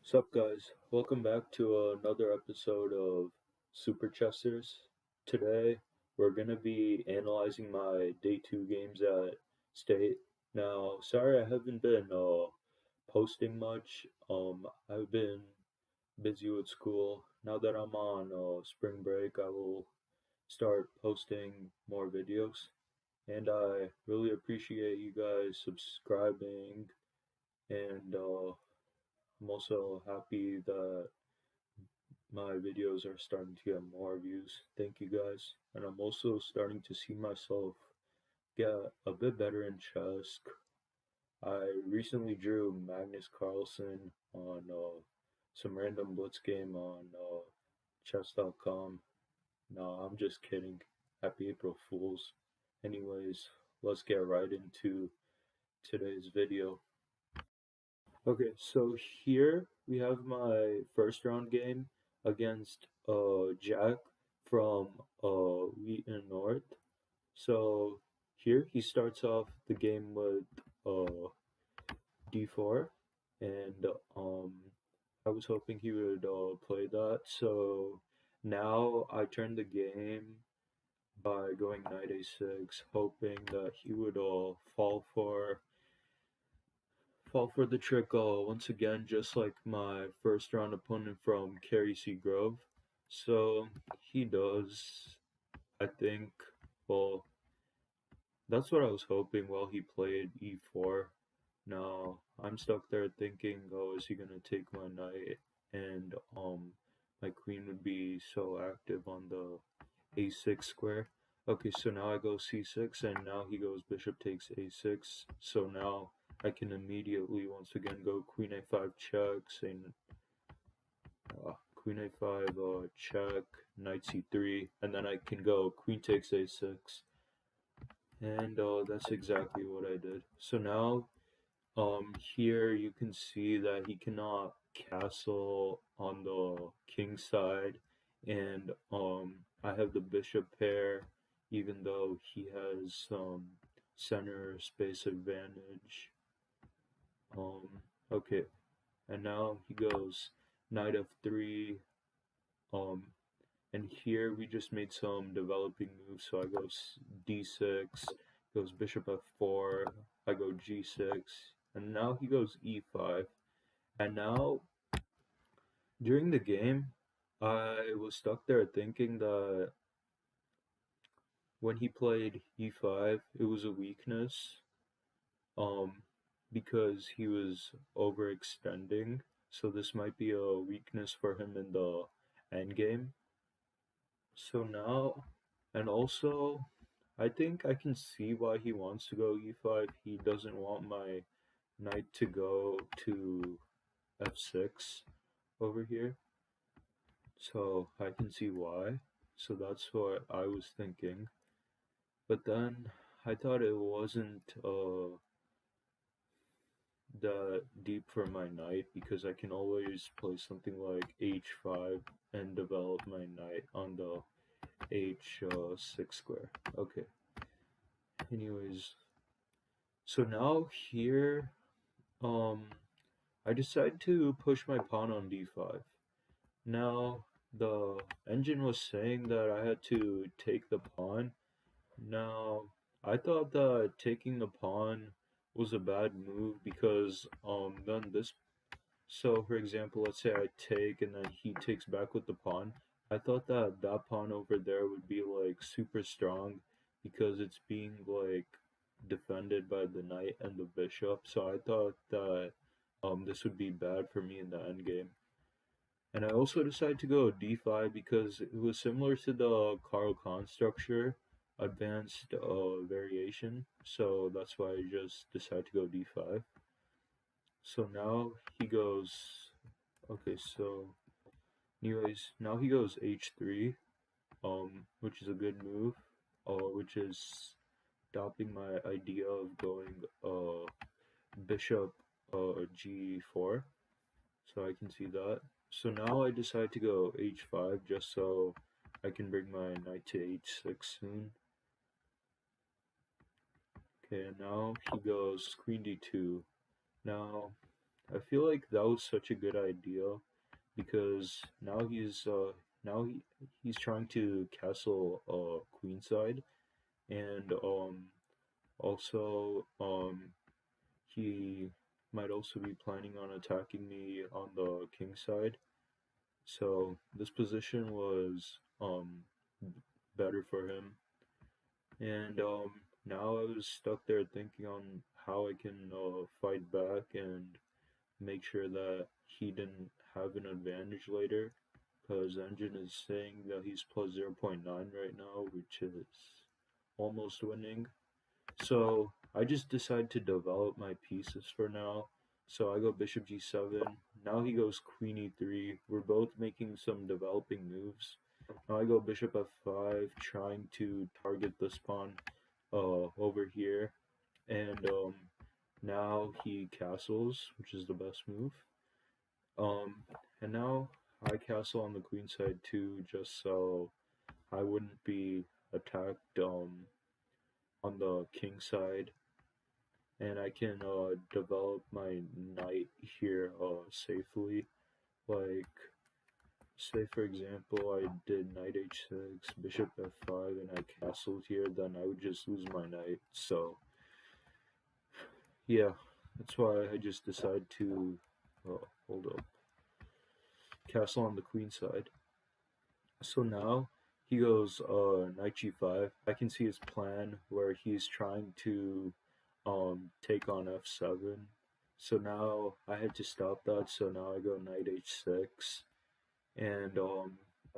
Sup guys, welcome back to another episode of Super Chesters. Today we're gonna be analyzing my day 2 games at State. Now, sorry I haven't been posting much. I've been busy with school. Now that I'm on spring break, I will start posting more videos. And I really appreciate you guys subscribing and I'm also happy that my videos are starting to get more views. Thank you guys. And I'm also starting to see myself get a bit better in chess. I recently drew Magnus Carlsen on some random blitz game on chess.com. No, I'm just kidding. Happy April Fools. Anyways, let's get right into today's video. Okay, so here we have my first round game against Jack from Wheaton North. So here he starts off the game with uh d4, and um I was hoping he would play that. So now I turn the game by going knight a6, hoping that he would fall for the trick once again, just like my first round opponent from Kerry Seagrove. So he does, I think, well, that's what I was hoping while he played e4. Now I'm stuck there thinking, oh, is he gonna take my knight? And my queen would be so active on the a6 square. Okay, so now I go c6, and now he goes bishop takes a6. So now I can immediately once again go queen a5 check, say queen a5 check, knight c3, and then I can go queen takes a6. And that's exactly what I did. So now here you can see that he cannot castle on the king side, and I have the bishop pair, even though he has some center space advantage. Okay, and now he goes knight f3, um, and here we just made some developing moves. So I go d6, goes bishop f4, I go g6, and now he goes e5. And now during the game, I was stuck there thinking that when he played e5, it was a weakness, um, because he was overextending. So this might be a weakness for him in the endgame. So now, and also, I think I can see why he wants to go e5. He doesn't want my knight to go to f6 over here. So I can see why. So that's what I was thinking. But then I thought it wasn't that deep for my knight, because I can always play something like h5 and develop my knight on the h6 square. Okay. Anyways, so now here, um, I decide to push my pawn on d5. Now, the engine was saying that I had to take the pawn. Now, I thought that taking the pawn was a bad move because then this, so for example, let's say I take and then he takes back with the pawn. I thought that that pawn over there would be like super strong because it's being like defended by the knight and the bishop. So I thought that this would be bad for me in the endgame. And I also decided to go d5 because it was similar to the Caro-Kann structure, advanced variation. So that's why I just decided to go d5. So now he goes, okay, so anyways, now he goes h3, which is a good move, which is stopping my idea of going bishop g4. So I can see that. So now I decide to go h5 just so I can bring my knight to h6 soon. Okay, and now he goes queen d2. Now I feel like that was such a good idea because he's trying to castle queenside, and also he might also be planning on attacking me on the king side. So this position was better for him, and now I was stuck there thinking on how I can fight back and make sure that he didn't have an advantage later, because Engine is saying that he's plus 0.9 right now, which is almost winning. So I just decide to develop my pieces for now. So I go bishop g7. Now he goes queen e3. We're both making some developing moves. Now I go bishop f5, trying to target this pawn over here. And now he castles, which is the best move. And now I castle on the queen side too, just so I wouldn't be attacked on the king side, and I can develop my knight here safely. Like, say for example, I did knight h6, bishop f5, and I castled here, then I would just lose my knight. So, yeah, that's why I just decided to hold up, castle on the queen side. So now he goes knight g5. I can see his plan where he's trying to take on f7. So now I had to stop that. So now I go knight h6, and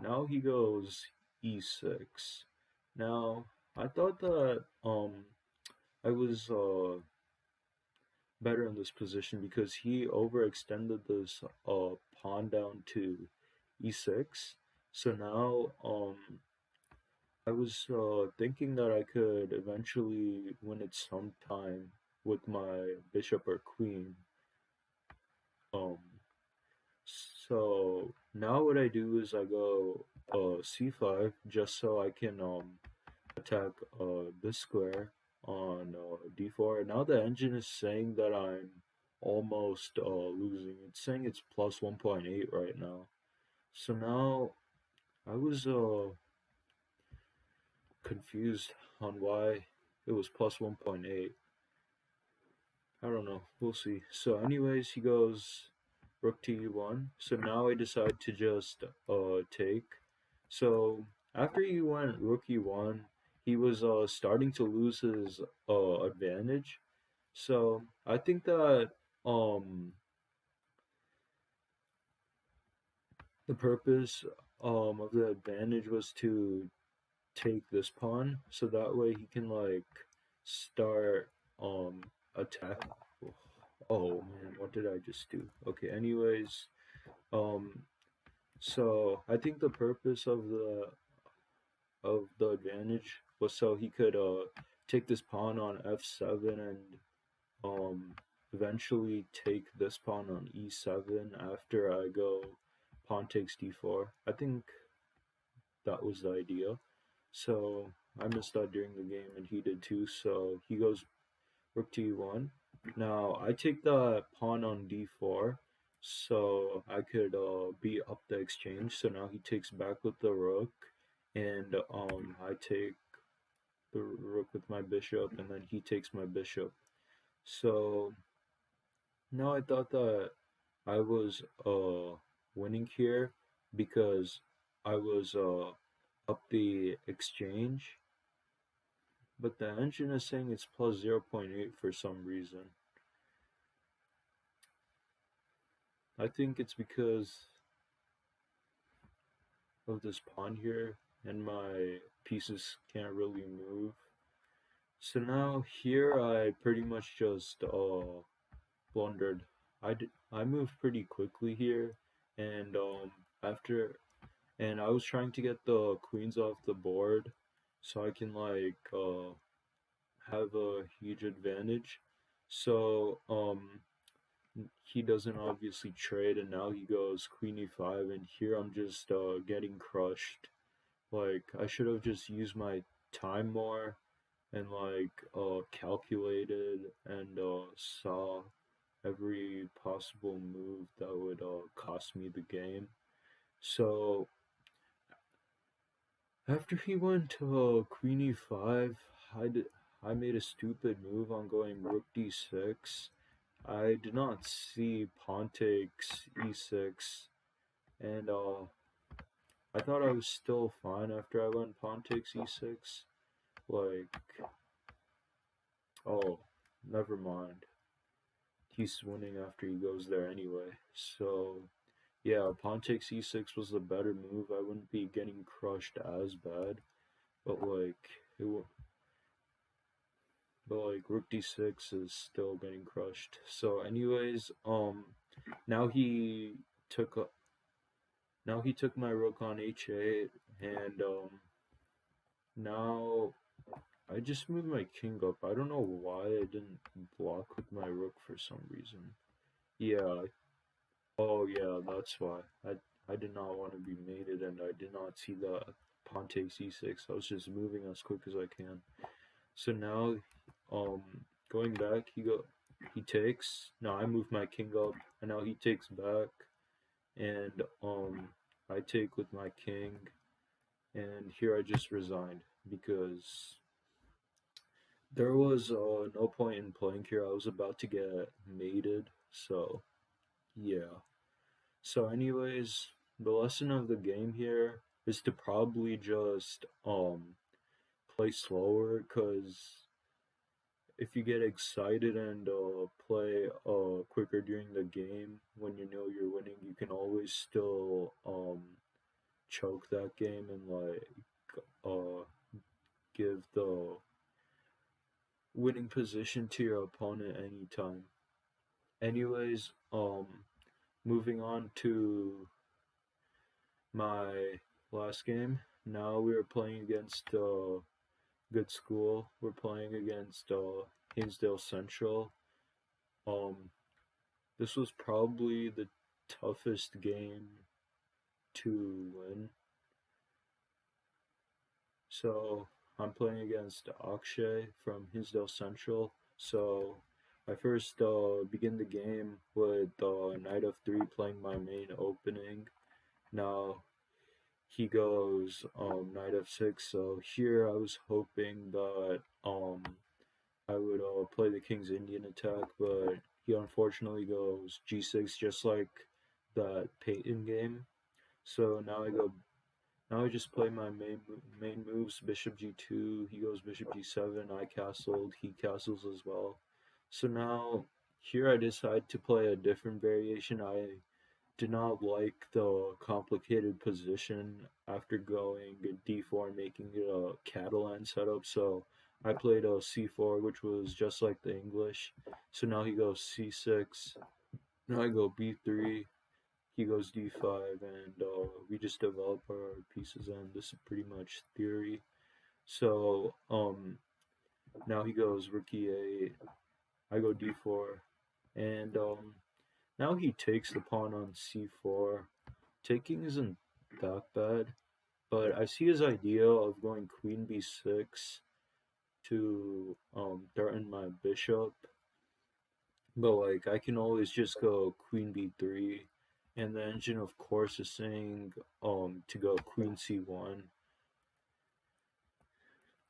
now he goes e6. Now I thought that I was better in this position because he overextended this pawn down to e6. So now I was thinking that I could eventually win it sometime with my bishop or queen. Um, so now what I do is I go c5 just so I can attack this square on d4. And now the engine is saying that I'm almost losing. It's saying it's plus 1.8 right now. So now I was confused on why it was plus 1.8. I don't know. We'll see. So anyways, he goes rook to e1. So now I decide to just take. So after he went rook e1, he was starting to lose his advantage. So I think that the purpose of the advantage was to take this pawn, so that way he can like start attack. Oh man, what did I just do? Okay, anyways, um so I think the purpose of the advantage was so he could take this pawn on f7 and um eventually take this pawn on e7 after I go pawn takes d4. I think that was the idea. So I missed out during the game and he did too, so he goes rook to e1. Now I take the pawn on d4 so I could beat up the exchange. So now he takes back with the rook, and I take the rook with my bishop, and then he takes my bishop. So now I thought that I was winning here because I was up the exchange, but the engine is saying it's plus 0.8 for some reason. I think it's because of this pawn here, and my pieces can't really move. So now here I pretty much just blundered. I moved pretty quickly here, and after and I was trying to get the queens off the board so I can like have a huge advantage. So he doesn't obviously trade, and now he goes queen e5, and here I'm just getting crushed. Like I should have just used my time more and like calculated and saw every possible move that would cost me the game. So after he went to Queen E5, I did, I made a stupid move on going Rook D6. I did not see Pawn takes E6, and I thought I was still fine after I went Pawn takes E6. Like, oh, never mind. He's winning after he goes there anyway. So, yeah, Pawn takes E6 was the better move. I wouldn't be getting crushed as bad, but like, it, but like Rook D6 is still getting crushed. So, anyways, now he took a, now he took my Rook on H8, and now I just moved my king up. I don't know why I didn't block with my rook for some reason. Yeah. Oh yeah, that's why. I did not want to be mated, and I did not see the pawn takes e6. I was just moving as quick as I can. So now, um, going back, he takes. Now I move my king up, and now he takes back, and I take with my king, and here I just resigned because there was no point in playing here. I was about to get mated, so yeah. So, anyways, the lesson of the game here is to probably just play slower, cause if you get excited and play quicker during the game when you know you're winning, you can always still choke that game and like uh give the winning position to your opponent anytime. Anyways, moving on to my last game. Now we are playing against good school. We're playing against Hinsdale Central. Um, this was probably the toughest game to win. So I'm playing against Akshay from Hinsdale Central. So I first begin the game with Knight of 3 playing my main opening. Now he goes Knight f6. So here I was hoping that I would play the King's Indian attack, but he unfortunately goes g6 just like that Peyton game. So now I just play my main moves, bishop g2, he goes bishop g7, I castled, he castles as well. So now here I decide to play a different variation. I did not like the complicated position after going d4 making it a Catalan setup, so I played a c4, which was just like the English. So now he goes c6, now I go b3, he goes d5, and we just develop our pieces, and this is pretty much theory. So now he goes rook e8, I go d4, and now he takes the pawn on c4. Taking isn't that bad, but I see his idea of going queen b6 to threaten my bishop. But like I can always just go queen b3, and the engine of course is saying to go queen c1.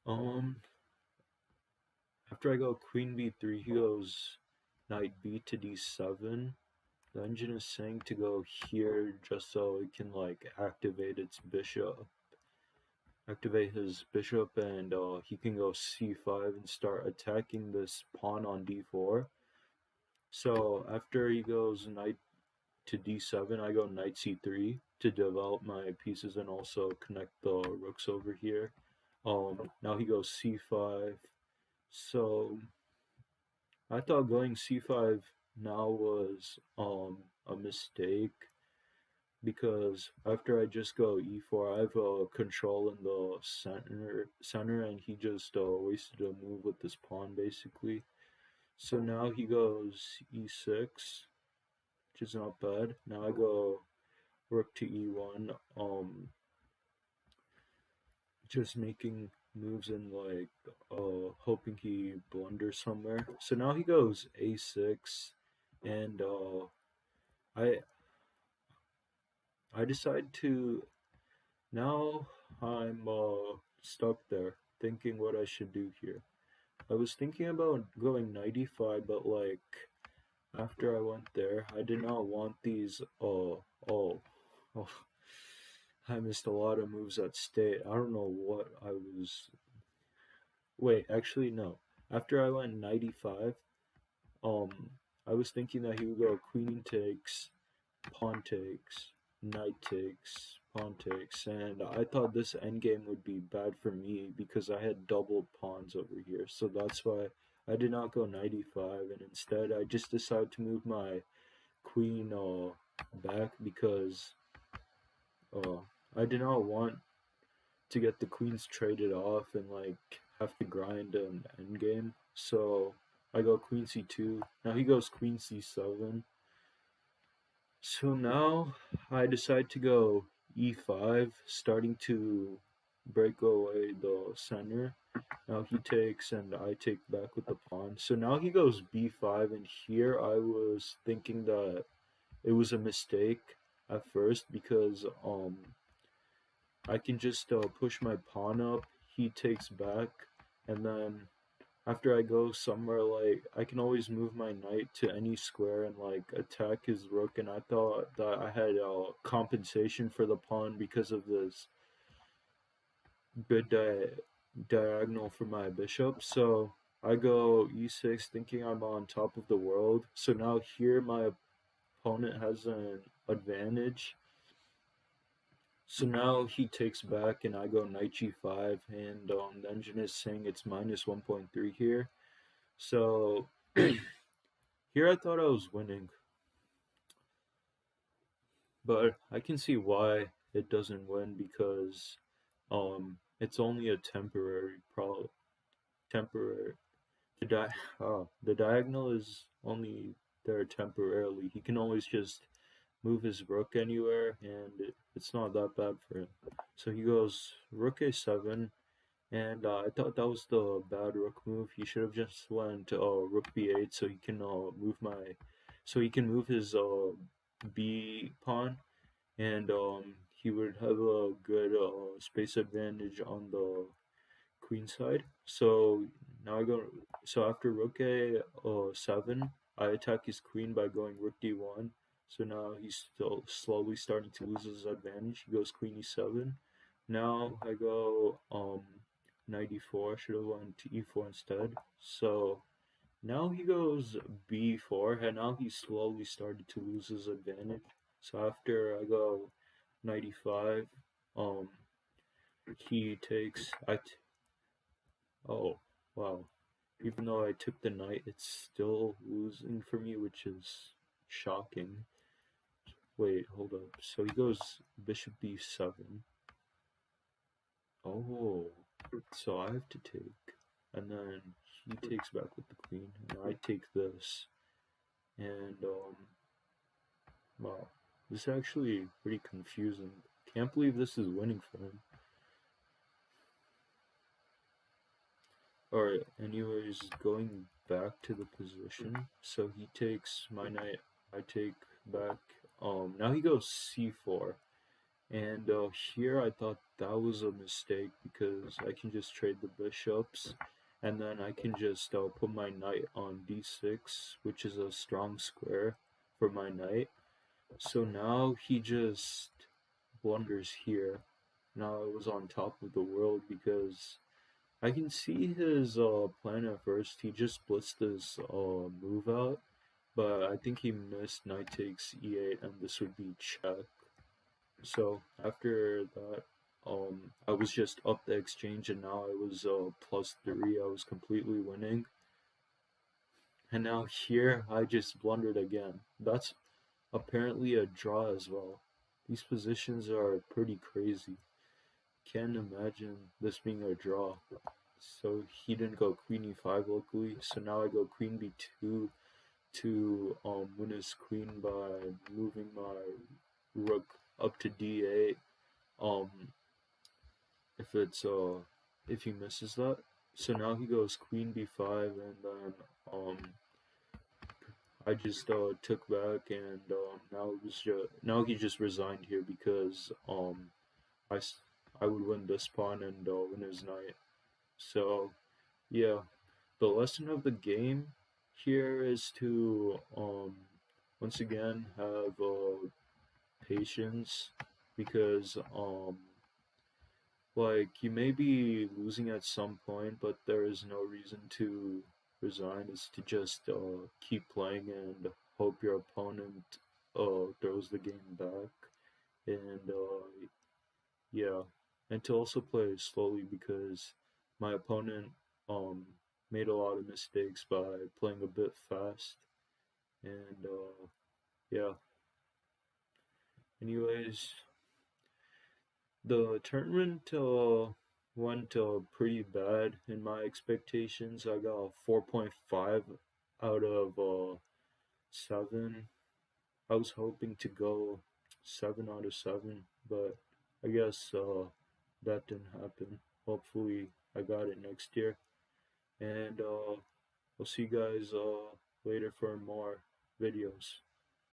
Um After I go queen b3, he goes knight b to d7. The engine is saying to go here just so it can like activate his bishop, and he can go c5 and start attacking this pawn on d4. So after he goes knight to d7, I go knight c3 to develop my pieces and also connect the rooks over here. Now he goes c5. So I thought going c5 now was a mistake, because after I just go e4, I have control in the center, and he just wasted a move with this pawn basically. So now he goes e6, which is not bad. Now I go rook to e1, just making moves and like hoping he blunders somewhere. So now he goes a6, and I I decide to now I'm stuck there thinking what I should do here. I was thinking about going 95, but like after I went there, I did not want these. Oh, oh, I missed a lot of moves at state. I don't know what I was. Wait, actually, no. After I went 95, um, I was thinking that he would go queen takes, pawn takes, knight takes, pawn takes, and I thought this endgame would be bad for me because I had doubled pawns over here. So that's why I did not go 95, and instead I just decided to move my queen back because uh, I did not want to get the queens traded off and like have to grind an endgame. So I go queen c2. Now he goes queen c7. So now I decide to go e5, starting to break away the center. Now he takes and I take back with the pawn. So now he goes b5, and here I was thinking that it was a mistake at first because I can just push my pawn up, he takes back, and then after I go somewhere like I can always move my knight to any square and like attack his rook. And I thought that I had compensation for the pawn because of this good diagonal for my bishop. So I go e6 thinking I'm on top of the world. So now here my opponent has an advantage. So now he takes back and I go knight g5, and the engine is saying it's minus 1.3 here. So here I thought I was winning, but I can see why it doesn't win because it's only a temporary problem. Temporary. The diagonal is only there temporarily. He can always just move his rook anywhere, and it's not that bad for him. So he goes rook a7, and I thought that was the bad rook move. He should have just went rook b8 so he can move his b pawn, and he would have a good space advantage on the queen side. So now I go. So after rook a7, I attack his queen by going rook d1. So now he's still slowly starting to lose his advantage. He goes queen e7. Now I go knight e4. Should have went to e4 instead. So now he goes b4, and now he's slowly started to lose his advantage. So after I go knight e5, um, he takes. Oh, wow. Even though I took the knight, it's still losing for me, which is shocking. Wait, hold up. So he goes bishop b7. Oh, so I have to take. And then he takes back with the queen, and I take this. And, wow. This is actually pretty confusing. Can't believe this is winning for him. Alright, anyways, going back to the position. So he takes my knight, I take back. Now he goes c4. And here I thought that was a mistake because I can just trade the bishops. And then I can just put my knight on d6, which is a strong square for my knight. So now he just blunders here. Now I was on top of the world because I can see his plan at first. He just blitzed this move out, but I think he missed knight takes e8, and this would be check. So after that, I was just up the exchange, and now I was +3. I was completely winning, and now here I just blundered again. That's apparently a draw as well. These positions are pretty crazy. Can't imagine this being a draw. So he didn't go queen e5 locally. So now I go queen b2 to win his queen by moving my rook up to d8. Um, if he misses that. So now he goes queen b5, and then I just took back, and now he just resigned here because I s- I would win this pawn and win his knight. So yeah, the lesson of the game here is to once again have patience, because like you may be losing at some point, but there is no reason to resign. It's to just keep playing and hope your opponent throws the game back, and yeah, and to also play slowly, because my opponent um made a lot of mistakes by playing a bit fast, and yeah. Anyways, the tournament went pretty bad in my expectations. I got a 4.5 out of 7. I was hoping to go 7 out of 7, but I guess that didn't happen. Hopefully, I got it next year. And I'll see you guys later for more videos.